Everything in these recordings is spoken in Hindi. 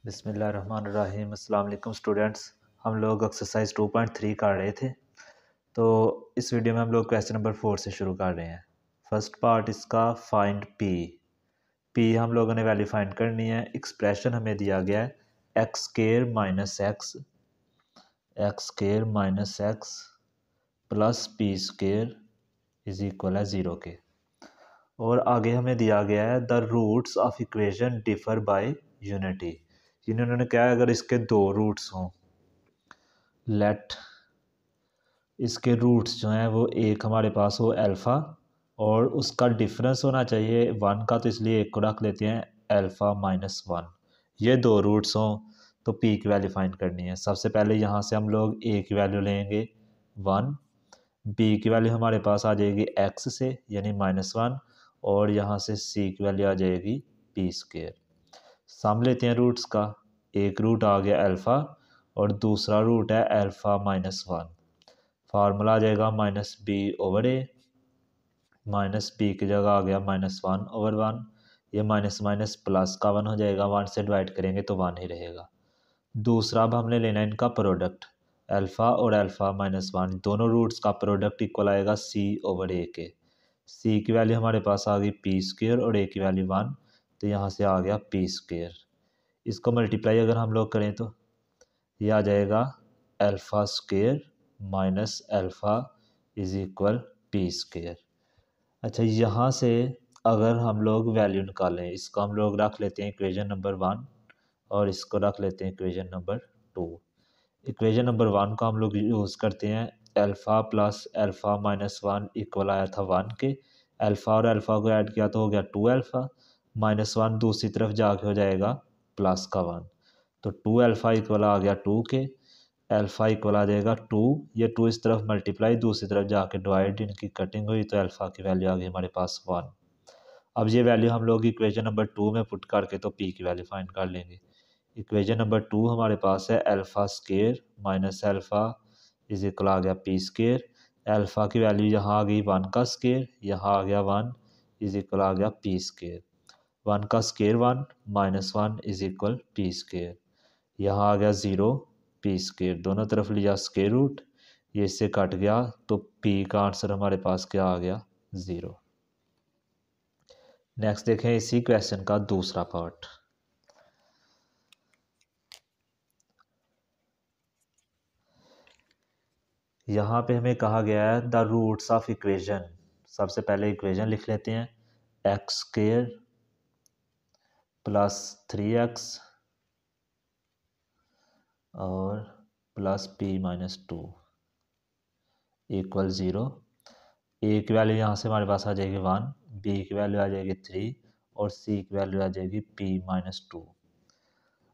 बिस्मिल्लाहिर्रहमानिर्रहीम। अस्सलाम वालेकुम स्टूडेंट्स। हम लोग एक्सरसाइज 2.3 कर रहे थे, तो इस वीडियो में हम लोग क्वेश्चन नंबर 4 से शुरू कर रहे हैं। फर्स्ट पार्ट इसका फाइंड पी हम लोगों ने वैल्यू फाइंड करनी है। एक्सप्रेशन हमें दिया गया है x square minus x plus p square is equal है 0 के। और आगे हमें दिया गया है the roots of equation differ by unity. इन्होंने क्या है, अगर इसके दो रूट्स हों, लेट इसके रूट्स जो हैं वो एक हमारे पास हो अल्फ़ा और उसका डिफरेंस होना चाहिए 1 का, तो इसलिए एक को रख लेते हैं अल्फ़ा माइनस 1। ये दो रूट्स हों तो पी की वैल्यू फाइंड करनी है। सबसे पहले यहाँ से हम लोग ए की वैल्यू लेंगे 1, बी की वैल्यू हमारे पास आ जाएगी एक्स से यानी -1, और यहाँ से सी की वैल्यू आ जाएगी पी स्केयर। सम लेते हैं रूट्स का। एक रूट आ गया अल्फ़ा और दूसरा रूट है अल्फ़ा माइनस 1। फार्मूला आ जाएगा -b/a, माइनस बी की जगह आ गया -1/1। ये माइनस माइनस प्लस का 1 हो जाएगा, 1 से डिवाइड करेंगे तो 1 ही रहेगा। दूसरा अब हमने लेना है इनका प्रोडक्ट, अल्फ़ा और अल्फ़ा माइनस 1 दोनों रूट्स का प्रोडक्ट इक्वल आएगा c/a के। c की वैल्यू हमारे पास आ गई पी स्केयर और a की वैल्यू 1, तो यहाँ से आ गया पी स्केयर। इसको मल्टीप्लाई अगर हम लोग करें तो ये आ जाएगा alpha square minus alpha is equal P square. अच्छा, यहाँ से अगर हम लोग वैल्यू निकालें, इसको हम लोग रख लेते हैं इक्वेशन नंबर 1 और इसको रख लेते हैं इक्वेशन नंबर 2। इक्वेशन नंबर 1 को हम लोग यूज़ करते हैं, alpha plus alpha minus 1 equal आया था 1 के। अल्फ़ा और अल्फ़ा को ऐड किया तो हो गया 2 अल्फ़ा, -1 दूसरी तरफ जाके हो जाएगा प्लस का 1, तो 2 अल्फ़ा इक्वल आ गया 2 के। अल्फ़ा इक्वल आ जाएगा 2, ये 2 इस तरफ मल्टीप्लाई दूसरी तरफ जाके डिवाइड, इनकी कटिंग हुई तो अल्फ़ा की वैल्यू आ गई हमारे पास 1। अब ये वैल्यू हम लोग इक्वेशन नंबर 2 में पुट करके तो पी की वैल्यू फाइंड कर लेंगे। इक्वेशन नंबर 2 हमारे पास है alpha square minus alpha is equal आ गया पी स्केयर। अल्फ़ा की वैल्यू यहाँ आ गई 1 का स्केयर, यहाँ आ गया 1 इज इक्वल आ गया पी स्केयर। 1 का square 1 -1 is equal P square. यहाँ आ गया 0 पी स्केयर, दोनों तरफ लिया स्केयर रूट, ये इससे कट गया तो पी का आंसर हमारे पास क्या आ गया 0। नेक्स्ट देखें इसी क्वेश्चन का दूसरा पार्ट। यहाँ पे हमें कहा गया है द रूट्स ऑफ इक्वेशन। सबसे पहले इक्वेशन लिख लेते हैं, एक्स स्केयर प्लस 3x और प्लस p माइनस 2 इक्वल 0। ए की वैल्यू यहाँ से हमारे पास आ जाएगी 1, बी की वैल्यू आ जाएगी 3 और सी की वैल्यू आ जाएगी p माइनस 2।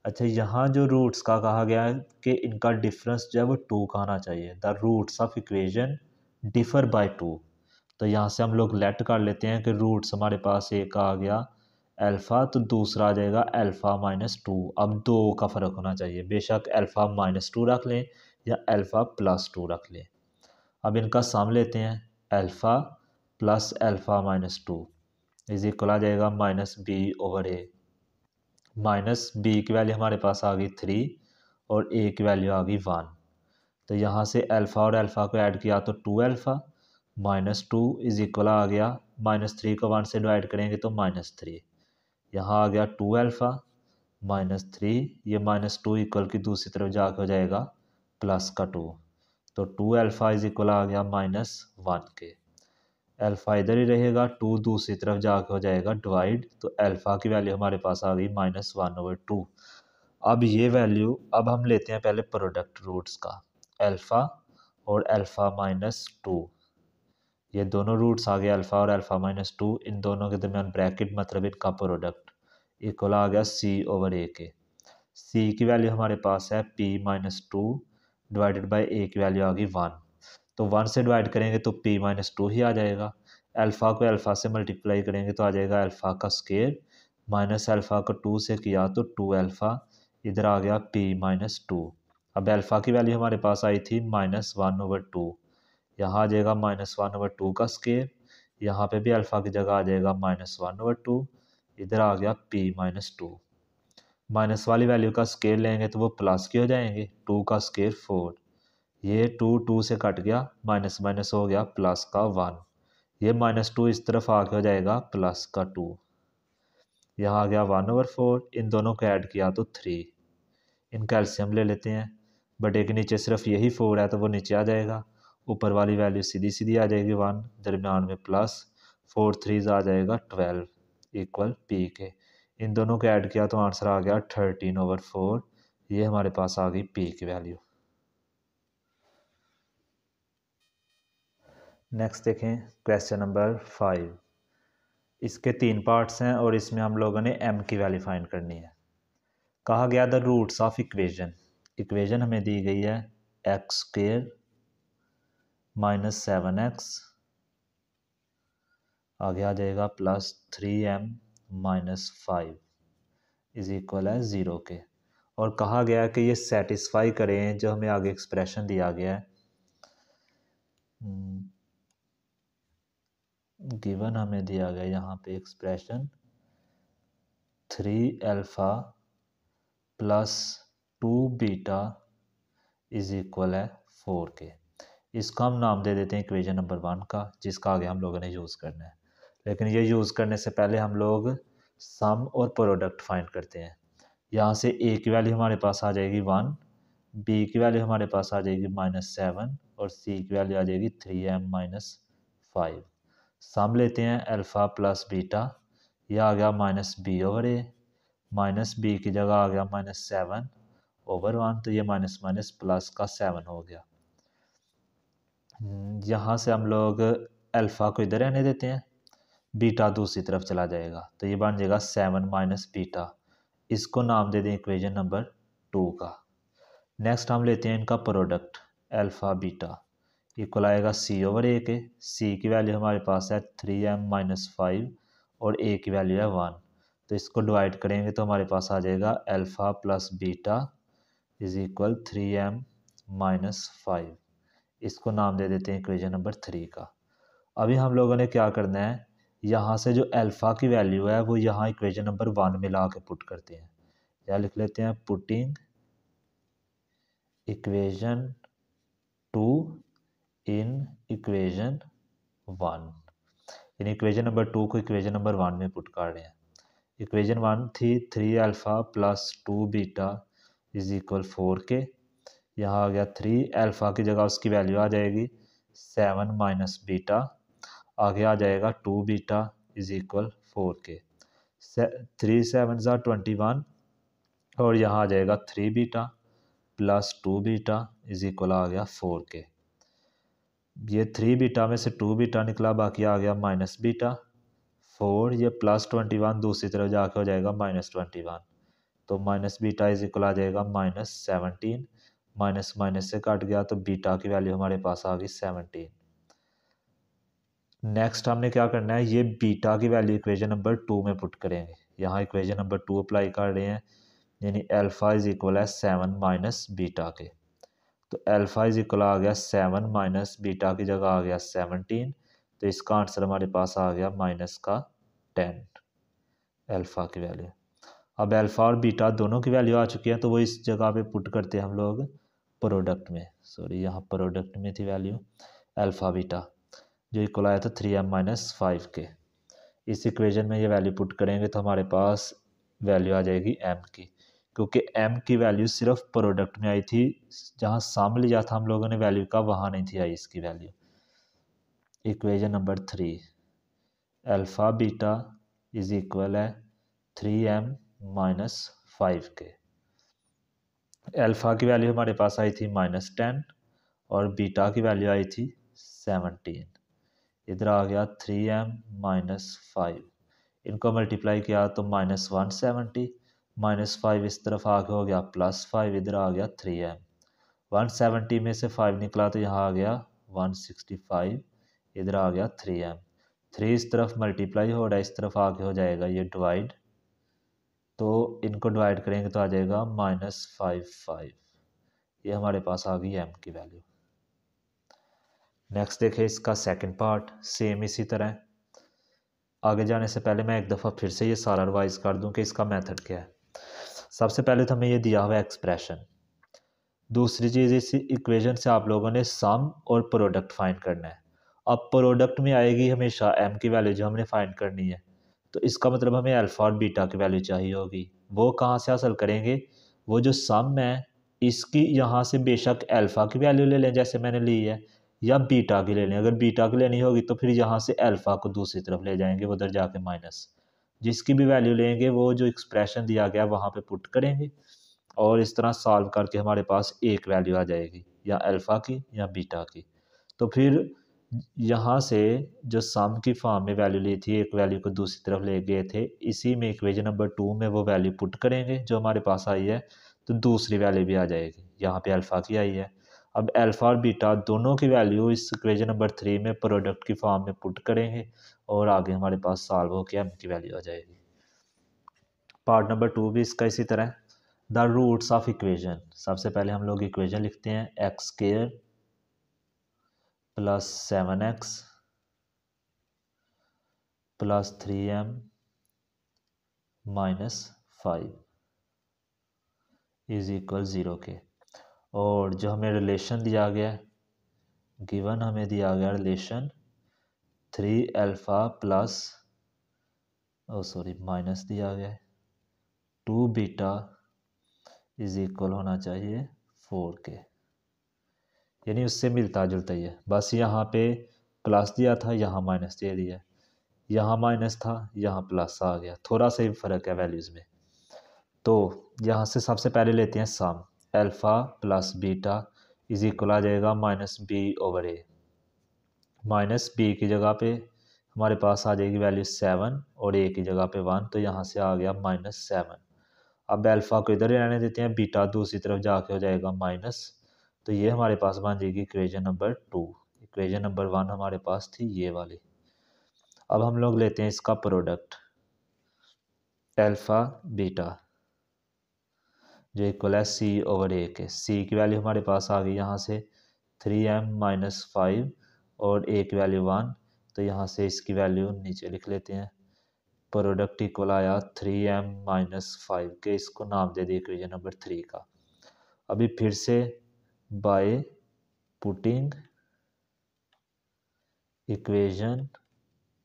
अच्छा, यहाँ जो रूट्स का कहा गया है कि इनका डिफरेंस जो है वो 2 का आना चाहिए। The roots of equation differ by 2, तो यहाँ से हम लोग लेट कर लेते हैं कि रूट्स हमारे पास एक आ गया अल्फ़ा, तो दूसरा आ जाएगा अल्फ़ा माइनस 2। अब 2 का फ़र्क होना चाहिए, बेशक अल्फ़ा माइनस 2 रख लें या अल्फ़ा प्लस 2 रख लें। अब इनका सम लेते हैं, alpha plus alpha minus 2 is equal आ जाएगा -b/a। माइनस बी की वैल्यू हमारे पास आ गई 3 और ए की वैल्यू आ गई 1, तो यहाँ से अल्फ़ा और अल्फ़ा को ऐड किया तो 2 अल्फ़ा -2 इज इक्वल आ गया -3 को 1 से डिवाइड करेंगे तो -3। यहाँ आ गया 2 अल्फ़ा -3, ये -2 इक्वल की दूसरी तरफ जाके हो जाएगा प्लस का 2, तो 2 अल्फ़ा इज इक्वल आ गया -1 के। अल्फ़ा इधर ही रहेगा, 2 दूसरी तरफ जाके हो जाएगा डिवाइड, तो अल्फ़ा की वैल्यू हमारे पास आ गई -1/2। अब ये वैल्यू, अब हम लेते हैं पहले प्रोडक्ट रूट्स का, अल्फ़ा और अल्फ़ा माइनस 2, ये दोनों रूट्स आ गए अल्फ़ा और अल्फ़ा माइनस 2, इन दोनों के दरमियान ब्रैकेट मतलब इनका प्रोडक्ट इक्वल आ गया c/a के। c की वैल्यू हमारे पास है p minus 2 divided by a की वैल्यू आ गई 1, तो 1 से डिवाइड करेंगे तो p माइनस 2 ही आ जाएगा। अल्फ़ा को अल्फ़ा से मल्टीप्लाई करेंगे तो आ जाएगा अल्फ़ा का स्केयर, माइनस अल्फ़ा को 2 से किया तो 2 अल्फ़ा, इधर आ गया p माइनस 2। अब अल्फ़ा की वैल्यू हमारे पास आई थी -1/2, यहाँ आ जाएगा -1/2 का स्केयर, यहाँ पे भी अल्फ़ा की जगह आ जाएगा -1/2, इधर आ गया p माइनस 2। माइनस वाली वैल्यू का स्केयर लेंगे तो वो प्लस की हो जाएंगे, 2 का स्केयर 4, ये 2 से कट गया, माइनस माइनस हो गया प्लस का 1, ये -2 इस तरफ आके हो जाएगा प्लस का 2, यहाँ आ गया 1/4, इन दोनों को ऐड किया तो 3, इनका एलसीएम ले लेते हैं, बटे के नीचे सिर्फ यही 4 है तो वो नीचे आ जाएगा, ऊपर वाली वैल्यू सीधी सीधी आ जाएगी 1, दरमियान में प्लस, 4 3 आ जाएगा 12 इक्वल पी के, इन दोनों को ऐड किया तो आंसर आ गया 13/4, ये हमारे पास आ गई पी की वैल्यू। नेक्स्ट देखें क्वेश्चन नंबर 5, इसके 3 पार्ट्स हैं और इसमें हम लोगों ने m की वैल्यू फाइंड करनी है। कहा गया the roots of equation, equation हमें दी गई है x² - 7x, आगे आ जाएगा +3m - 5 इज इक्वल है 0 के, और कहा गया है कि ये सेटिस्फाई करें जो हमें आगे एक्सप्रेशन दिया गया है, गिवन हमें दिया गया यहाँ पे एक्सप्रेशन 3α + 2β इज इक्वल है 4 के, इसका हम नाम दे देते हैं इक्वेशन नंबर 1 का, जिसका आगे हम लोगों ने यूज़ करना है। लेकिन ये यूज़ करने से पहले हम लोग सम और प्रोडक्ट फाइंड करते हैं। यहाँ से a की वैल्यू हमारे पास आ जाएगी 1, b की वैल्यू हमारे पास आ जाएगी -7 और c की वैल्यू आ जाएगी 3m - 5। सम लेते हैं अल्फ़ा प्लस बीटा, यह आ गया -b/a, -b की जगह आ गया -7/1, तो ये माइनस माइनस प्लस का 7 हो गया। यहाँ से हम लोग अल्फ़ा को इधर रहने देते हैं, बीटा दूसरी तरफ चला जाएगा, तो ये बन जाएगा 7 - बीटा, इसको नाम दे दें इक्वेशन नंबर 2 का। नेक्स्ट हम लेते हैं इनका प्रोडक्ट अल्फ़ा बीटा इक्वल आएगा c/a के, c की वैल्यू हमारे पास है 3m - 5 और a की वैल्यू है 1, तो इसको डिवाइड करेंगे तो हमारे पास आ जाएगा alpha plus beta is equal 3m - 5, इसको नाम दे देते हैं इक्वेशन नंबर 3 का। अभी हम लोगों ने क्या करना है, यहाँ से जो अल्फ़ा की वैल्यू है वो यहाँ इक्वेशन नंबर 1 में ला के पुट करते हैं, या लिख लेते हैं putting equation 2 in equation 1, in equation number 2 को इक्वेशन नंबर 1 में पुट कर रहे हैं। इक्वेशन 1 थी 3α + 2β इज इक्वल 4 के, यहाँ आ गया 3, अल्फ़ा की जगह उसकी वैल्यू आ जाएगी 7 - बीटा, आगे आ जाएगा 2β इज इक्वल 4 के, 3 7 21 और यहाँ आ जाएगा 3β + 2β इज इक्वल आ गया 4 के, ये 3β में से 2β निकला, बाकी आ गया -β, 4, ये +21 दूसरी तरफ जाके हो जाएगा -21, तो -β इज इक्वल आ जाएगा -17, माइनस माइनस से कट गया तो बीटा की वैल्यू हमारे पास आ गई 17। नेक्स्ट हमने क्या करना है, ये बीटा की वैल्यू इक्वेशन नंबर 2 में पुट करेंगे, यहाँ इक्वेशन नंबर 2 अप्लाई कर रहे हैं, यानी अल्फ़ा इज इक्वल है 7 - बीटा के, तो अल्फ़ा इज इक्वल आ गया 7 - बीटा की जगह आ गया 17, तो इसका आंसर हमारे पास आ गया -10 अल्फ़ा की वैल्यू। अब अल्फ़ा और बीटा दोनों की वैल्यू आ चुकी है, तो वो इस जगह पे पुट करते हैं हम लोग प्रोडक्ट में, सॉरी यहाँ प्रोडक्ट में थी वैल्यू अल्फ़ा बीटा, जो इक्वल आया था 3m - 5 के, इस इक्वेशन में ये वैल्यू पुट करेंगे तो हमारे पास वैल्यू आ जाएगी m की, क्योंकि m की वैल्यू सिर्फ प्रोडक्ट में आई थी, जहाँ सम लिया था हम लोगों ने वैल्यू का वहाँ नहीं थी आई इसकी value. Equation number 3 alpha beta is equal है 3m - 5 के, अल्फ़ा की वैल्यू हमारे पास आई थी -10 और बीटा की वैल्यू आई थी 17, इधर आ गया 3m - 5, इनको मल्टीप्लाई किया तो -170, -5 इस तरफ आगे हो गया +5, इधर आ गया 3m, 170 में से 5 निकला तो यहाँ आ गया 165, इधर आ गया 3m, 3 इस तरफ मल्टीप्लाई हो रहा है, इस तरफ आगे हो जाएगा ये डिवाइड, तो इनको डिवाइड करेंगे तो आ जाएगा -55, ये हमारे पास आ गई m की वैल्यू। नेक्स्ट देखें इसका सेकंड पार्ट, सेम इसी तरह। आगे जाने से पहले मैं एक दफ़ा फिर से ये सारा रिवाइज कर दूं कि इसका मेथड क्या है। सबसे पहले तो हमें ये दिया हुआ है एक्सप्रेशन। दूसरी चीज़, इस इक्वेशन से आप लोगों ने सम और प्रोडक्ट फाइंड करना है। अब प्रोडक्ट में आएगी हमेशा एम की वैल्यू जो हमने फाइंड करनी है, तो इसका मतलब हमें अल्फ़ा और बीटा की वैल्यू चाहिए होगी। वो कहाँ से हासिल करेंगे? वो जो सम है इसकी यहाँ से बेशक अल्फ़ा की वैल्यू ले लें जैसे मैंने ली है, या बीटा की ले लें। अगर बीटा की लेनी होगी तो फिर यहाँ से अल्फ़ा को दूसरी तरफ ले जाएंगे, उधर जाके माइनस। जिसकी भी वैल्यू लेंगे वो जो एक्सप्रेशन दिया गया वहाँ पे पुट करेंगे, और इस तरह सॉल्व करके हमारे पास एक वैल्यू आ जाएगी, या अल्फ़ा की या बीटा की। तो फिर यहाँ से जो सम की फॉर्म में वैल्यू ली थी, एक वैल्यू को दूसरी तरफ ले गए थे, इसी में इक्वेशन नंबर 2 में वो वैल्यू पुट करेंगे जो हमारे पास आई है, तो दूसरी वैल्यू भी आ जाएगी। यहाँ पे अल्फ़ा की आई है। अब अल्फ़ा और बीटा दोनों की वैल्यू इस इक्वेशन नंबर 3 में प्रोडक्ट की फॉर्म में पुट करेंगे, और आगे हमारे पास सॉल्व होकर एम की वैल्यू आ जाएगी। पार्ट नंबर 2 भी इसका इसी तरह है। The roots of equation. सबसे पहले हम लोग इक्वेशन लिखते हैं, x square plus 7x plus 3m minus 5 is equal 0 के। और जो हमें रिलेशन दिया गया है, गिवन हमें दिया गया रिलेशन 3 अल्फ़ा प्लस माइनस दिया गया है 2 बीटा इज इक्वल होना चाहिए 4 के। यानी उससे मिलता जुलता ही है, बस यहाँ पे प्लस दिया था, यहाँ माइनस दे दिया, यहाँ माइनस था, यहाँ प्लस आ गया, थोड़ा सा ही फर्क है वैल्यूज़ में। तो यहाँ से सबसे पहले लेते हैं sum, alpha plus beta is equal आ जाएगा minus B over A. Minus B की जगह पे हमारे पास आ जाएगी वैल्यू 7 और ए की जगह पे 1, तो यहाँ से आ गया -7। अब अल्फ़ा को इधर ही रहने देते हैं, बीटा दूसरी तरफ जाके हो जाएगा माइनस, तो ये हमारे पास बन जाएगी इक्वेशन नंबर 2। इक्वेशन नंबर 1 हमारे पास थी ये वाली। अब हम लोग लेते हैं इसका प्रोडक्ट, अल्फ़ा बीटा जो इक्वल है सी ओवर ए के। सी की वैल्यू हमारे पास आ गई यहाँ से 3m माइनस 5 और ए की वैल्यू 1, तो यहाँ से इसकी वैल्यू नीचे लिख लेते हैं। प्रोडक्ट इक्वल आया 3m माइनस 5 के, इसको नाम दे दिए इक्वेशन नंबर 3 का। अभी फिर से बाय पुटिंग इक्वेशन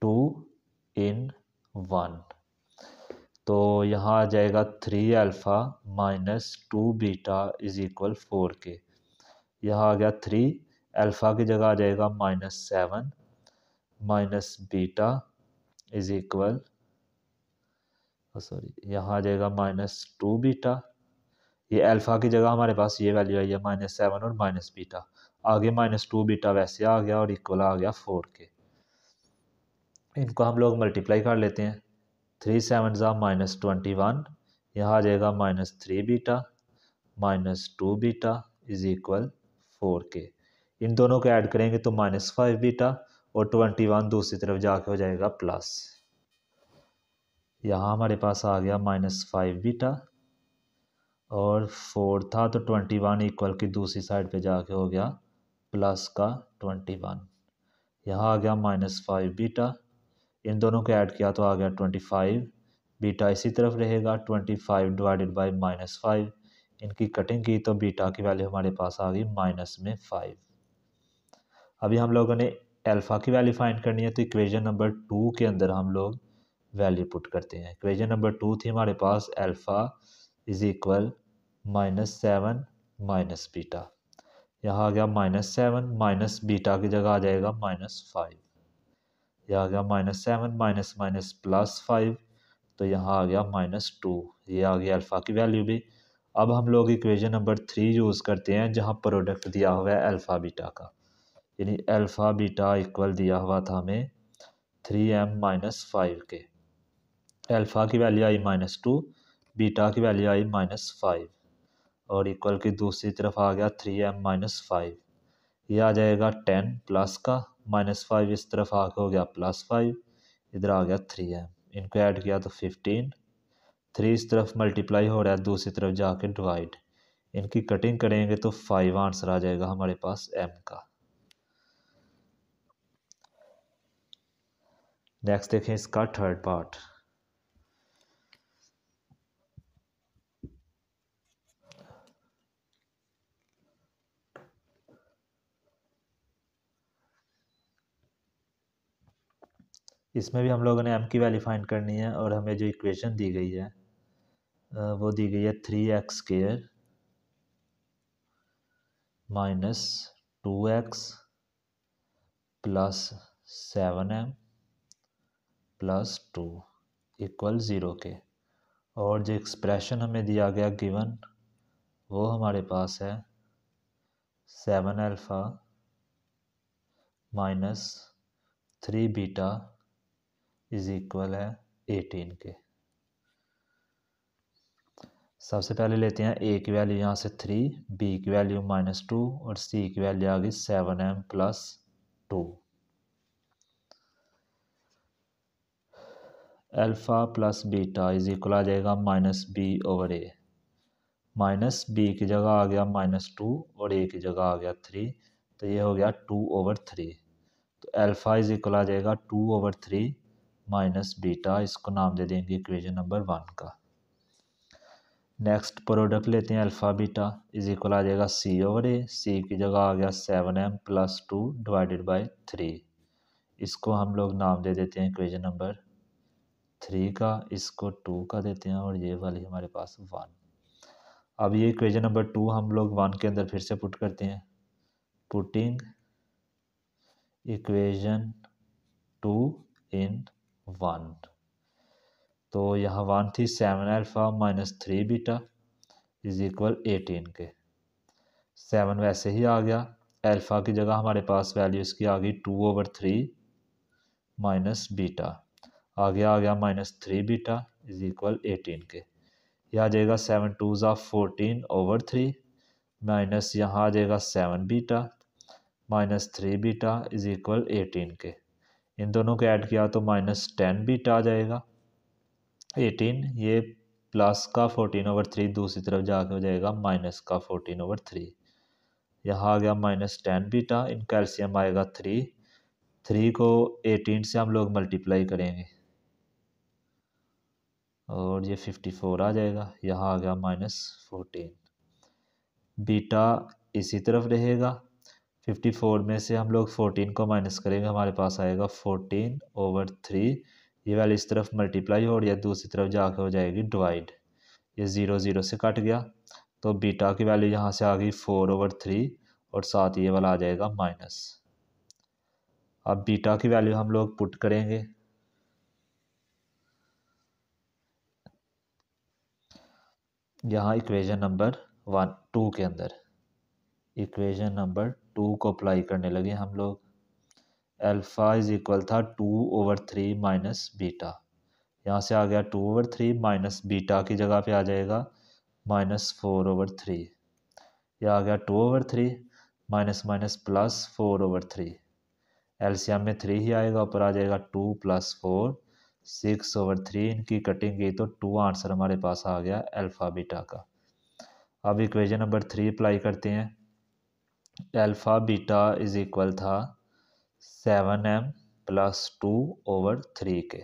2 इन 1, तो यहाँ आ जाएगा 3 alpha minus 2 beta is equal 4 के। यहाँ आ गया 3 अल्फ़ा की जगह आ जाएगा -7 माइनस बीटा इज इक्वल यहाँ आ जाएगा -2 बीटा। ये अल्फ़ा की जगह हमारे पास ये वैल्यू आई है -7 और माइनस बीटा, आगे -2 बीटा वैसे आ गया और इक्वल आ गया 4 के। इनको हम लोग मल्टीप्लाई कर लेते हैं, 3 7 ज़ा -21, यहाँ आ जाएगा -3 बीटा -2 बीटा इज इक्वल 4 के। इन दोनों को ऐड करेंगे तो -5 बीटा, और 21 दूसरी तरफ जाके हो जाएगा प्लस। यहाँ हमारे पास आ गया -5 बीटा, और 4 था तो 21 इक्वल की दूसरी साइड पे जाके हो गया प्लस का 21। यहाँ आ गया -5 बीटा, इन दोनों को ऐड किया तो आ गया 25 बीटा, इसी तरफ रहेगा 25 डिवाइडेड बाई -5, इनकी कटिंग की तो बीटा की वैल्यू हमारे पास आ गई -5। अभी हम लोगों ने अल्फ़ा की वैल्यू फाइंड करनी है, तो इक्वेशन नंबर 2 के अंदर हम लोग वैल्यू पुट करते हैं। इक्वेशन नंबर 2 थी हमारे पास alpha is equal -7 minus beta, यहाँ आ गया -7 माइनस बीटा की जगह आ जाएगा -5, यह आ गया -7 माइनस माइनस +5, तो यहाँ आ गया -2, ये आ गया अल्फ़ा की वैल्यू भी। अब हम लोग इक्वेशन नंबर 3 यूज़ करते हैं जहाँ प्रोडक्ट दिया हुआ है अल्फ़ा बीटा का, यानी अल्फ़ा बीटा इक्वल दिया हुआ था हमें 3m माइनस 5 के। अल्फ़ा की वैल्यू आई -2, बीटा की वैल्यू आई -5, और इक्वल की दूसरी तरफ आ गया 3m माइनस 5, ये आ जाएगा 10 प्लस का -5 इस तरफ आके हो गया +5, इधर आ गया 3m, इनको ऐड किया तो 15, 3 इस तरफ मल्टीप्लाई हो रहा है दूसरी तरफ जाके डिवाइड, इनकी कटिंग करेंगे तो 5 आंसर आ जाएगा हमारे पास m का। नेक्स्ट देखें इसका थर्ड पार्ट। इसमें भी हम लोगों ने m की वैल्यू फाइंड करनी है और हमें जो इक्वेशन दी गई है वो दी गई है 3x² minus 2x plus 7m plus 2 equal 0 के। और जो एक्सप्रेशन हमें दिया गया गिवन वो हमारे पास है 7α माइनस 3β इज इक्वल है 18 के। सबसे पहले लेते हैं a की वैल्यू यहाँ से 3, b की वैल्यू -2 और c की वैल्यू आ गई 7m plus 2। Alpha plus beta is equal आ जाएगा -b/a। माइनस b की जगह आ गया -2 और a की जगह आ गया 3, तो ये हो गया 2/3। तो अल्फ़ा इज इक्वल आ जाएगा 2/3 माइनस बीटा, इसको नाम दे देंगे इक्वेशन नंबर 1 का। नेक्स्ट प्रोडक्ट लेते हैं अल्फ़ा बीटा इज इक्वल आ जाएगा c/a। c की जगह आ गया 7m प्लस 2 डिवाइडेड बाई 3, इसको हम लोग नाम दे देते हैं इक्वेशन नंबर 3 का, इसको 2 का देते हैं और ये वाली हमारे पास 1। अब ये इक्वेशन नंबर 2 हम लोग 1 के अंदर फिर से पुट करते हैं। पुटिंग इक्वेशन 2 इन 1, तो यहाँ 1 थी 7α माइनस 3β इज इक्वल 18 के। 7 वैसे ही आ गया, अल्फ़ा की जगह हमारे पास वैल्यू इसकी आ गई 2/3 माइनस बीटा, आ गया -3β इज इक्वल 18 के। यह आ जाएगा 7 2 ज़ा 14/3 माइनस यहाँ आ जाएगा 7β माइनस 3β इज इक्वल 18 के। इन दोनों को ऐड किया तो -10β आ जाएगा। 18 ये प्लस का 14/3 दूसरी तरफ जाके हो जाएगा माइनस का 14/3। यहाँ आ गया -10β, इन कैल्शियम आएगा 3 को 18 से हम लोग मल्टीप्लाई करेंगे और ये 54 आ जाएगा। यहाँ आ गया -14। बीटा इसी तरफ रहेगा, 54 में से हम लोग 14 को माइनस करेंगे, हमारे पास आएगा 14/3। ये वैल्यू इस तरफ मल्टीप्लाई हो रही है, दूसरी तरफ जाकर हो जाएगी डिवाइड। ये 0 0 से कट गया, तो बीटा की वैल्यू यहाँ से आ गई 4/3 और साथ ये वाला आ जाएगा माइनस। अब बीटा की वैल्यू हम लोग पुट करेंगे, यहाँ इक्वेशन नंबर 2 के अंदर इक्वेशन नंबर 2 को अप्लाई करने लगे हम लोग। अल्फ़ा इज इक्वल था 2/3 माइनस बीटा, यहाँ से आ गया 2/3 माइनस बीटा की जगह पे आ जाएगा -4/3। यह आ गया 2/3 माइनस माइनस प्लस 4/3। एलसीएम में 3 ही आएगा, ऊपर आ जाएगा 2 + 4 6/3। इनकी कटिंग की तो 2 आंसर हमारे पास आ गया अल्फ़ा बीटा का। अब इक्वेशन नंबर 3 अप्लाई करते हैं। अल्फ़ा बीटा इज इक्वल था 7m प्लस 2/3 के।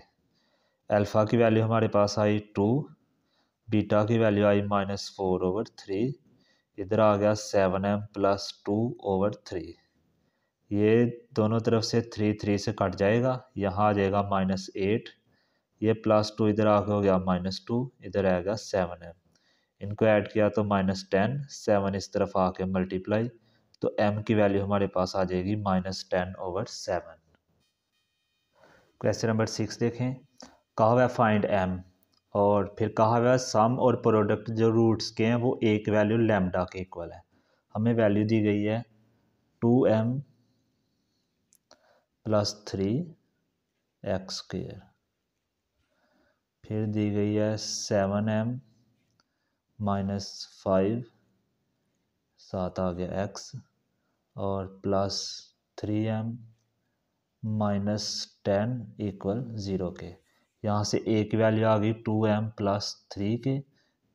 अल्फ़ा की वैल्यू हमारे पास आई 2, बीटा की वैल्यू आई -4/3, इधर आ गया 7m प्लस 2/3। ये दोनों तरफ से 3 से कट जाएगा, यहाँ आ जाएगा -8, ये +2 इधर आके हो गया -2, इधर आएगा 7m। इनको ऐड किया तो -10, 7 इस तरफ आके मल्टीप्लाई, तो m की वैल्यू हमारे पास आ जाएगी -10/7। क्वेश्चन नंबर 6 देखें। कहा हुआ है फाइंड m, और फिर कहा हुआ है सम और प्रोडक्ट जो रूट्स के हैं वो एक वैल्यू लैम्डा के इक्वल है। हमें वैल्यू दी गई है 2m प्लस 3x², फिर दी गई है 7m माइनस 5, साथ आ गया x, और प्लस 3m माइनस 10 इक्वल 0 के। यहाँ से a की वैल्यू आ गई 2m प्लस 3 के,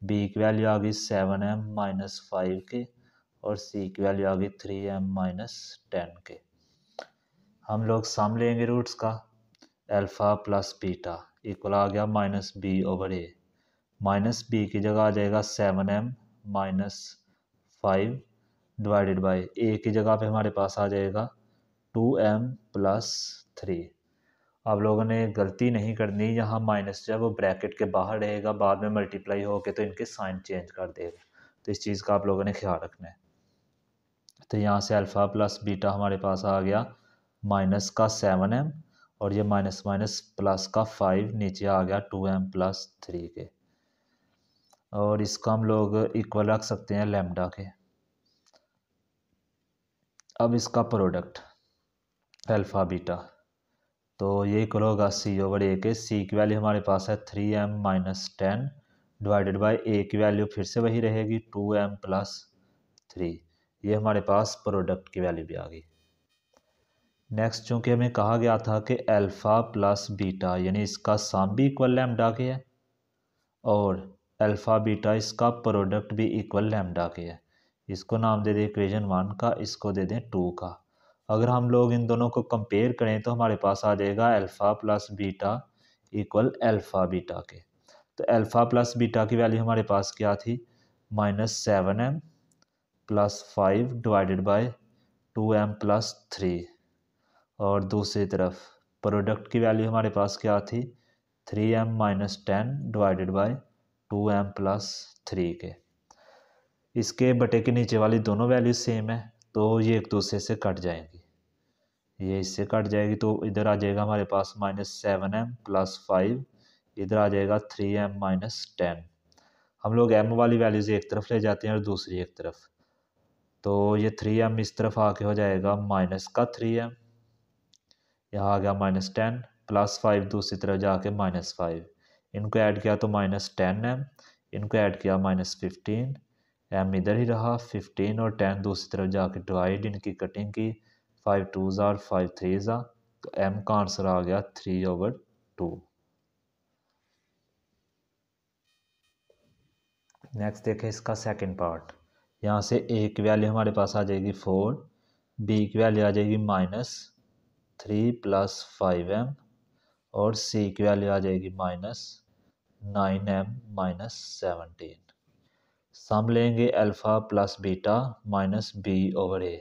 b की वैल्यू आ गई 7m माइनस 5 के, और c की वैल्यू आ गई 3m माइनस 10 के। हम लोग सम लेंगे रूट्स का। अल्फ़ा प्लस बीटा इक्वल आ गया -b/a, माइनस b की जगह आ जाएगा 7m minus 5 divided by a की जगह पे हमारे पास आ जाएगा 2m प्लस 3। आप लोगों ने गलती नहीं करनी, यहाँ माइनस जो है वो ब्रैकेट के बाहर रहेगा, बाद में मल्टीप्लाई होके तो इनके साइन चेंज कर देगा, तो इस चीज़ का आप लोगों ने ख्याल रखना है। तो यहाँ से अल्फ़ा प्लस बीटा हमारे पास आ गया माइनस का 7m, और ये माइनस माइनस प्लस का 5 नीचे आ गया 2m प्लस 3 के, और इसका हम लोग इक्वल रख सकते हैं लैम्डा के। अब इसका प्रोडक्ट अल्फ़ा बीटा, तो ये इक्वल होगा c/a के। c की वैल्यू हमारे पास है 3m minus 10 divided by a की वैल्यू फिर से वही रहेगी 2m प्लस 3। ये हमारे पास प्रोडक्ट की वैल्यू भी आ गई। नेक्स्ट, चूँकि हमें कहा गया था कि अल्फ़ा प्लस बीटा यानी इसका सम भी इक्वल लैम्डा के है और अल्फ़ा बीटा इसका प्रोडक्ट भी इक्वल लैम्डा के है। इसको नाम दे दें इक्वेशन 1 का, इसको दे दें 2 का। अगर हम लोग इन दोनों को कंपेयर करें तो हमारे पास आ जाएगा alpha plus beta equal alpha beta के। तो अल्फ़ा प्लस बीटा की वैल्यू हमारे पास क्या थी, -7m plus 5 divided by 2m plus 3, और दूसरी तरफ प्रोडक्ट की वैल्यू हमारे पास क्या थी, 3m minus 10 divided by 2m plus 3 के। इसके बटे के नीचे वाली दोनों वैल्यू सेम है, तो ये एक दूसरे से कट जाएंगी, ये इससे कट जाएगी, तो इधर आ जाएगा हमारे पास -7m प्लस 5, इधर आ जाएगा 3m माइनस 10। हम लोग m वाली वैल्यूज़ एक तरफ ले जाते हैं और दूसरी एक तरफ, तो ये 3m इस तरफ आके हो जाएगा माइनस का 3m, यहाँ आ गया -10 प्लस 5 दूसरी तरफ जाके -5, इनको ऐड किया तो -10m, इनको ऐड किया -15, m इधर ही रहा 15 और 10 दूसरी तरफ जाके डिवाइड, इनकी कटिंग की 5 2s और 5 3s, तो m का आंसर आ गया 3/2। नेक्स्ट देखें इसका सेकंड पार्ट। यहाँ से a की वैल्यू हमारे पास आ जाएगी 4, b की वैल्यू आ जाएगी -3 प्लस 5m, और c की वैल्यू आ जाएगी -9m माइनस 17। सम लेंगे alpha plus beta minus b/a,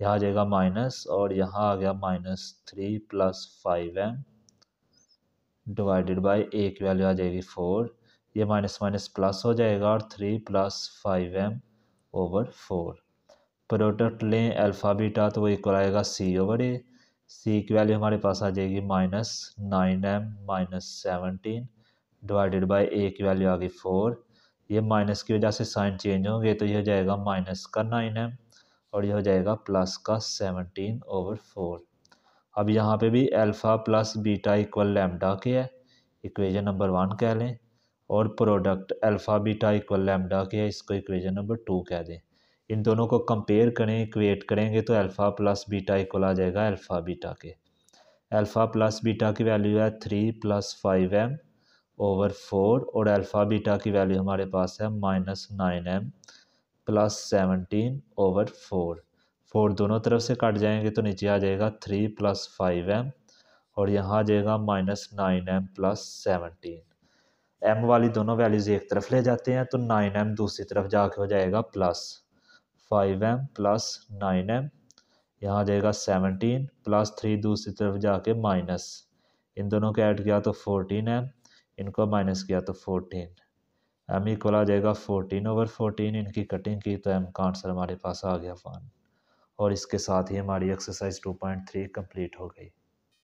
यहाँ आ जाएगा माइनस, और यहाँ आ गया -3 plus 5m divided by a की वैल्यू आ जाएगी 4, ये माइनस माइनस प्लस हो जाएगा और 3 प्लस 5m/4। प्रोडक्ट लें अल्फ़ा बीटा तो वो इक्वल आएगा c/a। c की वैल्यू हमारे पास आ जाएगी -9m minus 17 divided by a की वैल्यू आ गई 4, ये माइनस की वजह से साइन चेंज होंगे, तो ये हो जाएगा माइनस का 9m और ये हो जाएगा प्लस का 17/4। अब यहाँ पे भी alpha plus beta equal lambda के है, इक्वेशन नंबर 1 कह लें, और product alpha beta equal lambda के है, इसको इक्वेशन नंबर 2 कह दें। इन दोनों को कंपेयर करें, इक्वेट करेंगे तो अल्फ़ा प्लस बीटा इक्वल आ जाएगा अल्फ़ा बीटा के। अल्फ़ा प्लस बीटा की वैल्यू है 3 प्लस 5m/4, और अल्फ़ा बीटा की वैल्यू हमारे पास है -9m प्लस 17/4। 4 दोनों तरफ से कट जाएंगे तो नीचे आ जाएगा 3 प्लस 5m, और यहाँ आ जाएगा -9m प्लस 17। m वाली दोनों वैल्यूज़ एक तरफ ले जाते हैं तो 9m दूसरी तरफ जाके हो जाएगा प्लस 5m प्लस 9m, यहाँ आ जाएगा 17 प्लस 3 दूसरी तरफ जाके माइनस, इन दोनों को ऐड किया तो 14m, इनको माइनस किया तो 14, m इक्वल आ जाएगा 14/14, इनकी कटिंग की तो m का आंसर हमारे पास आ गया 1। और इसके साथ ही हमारी एक्सरसाइज 2.3 कंप्लीट हो गई।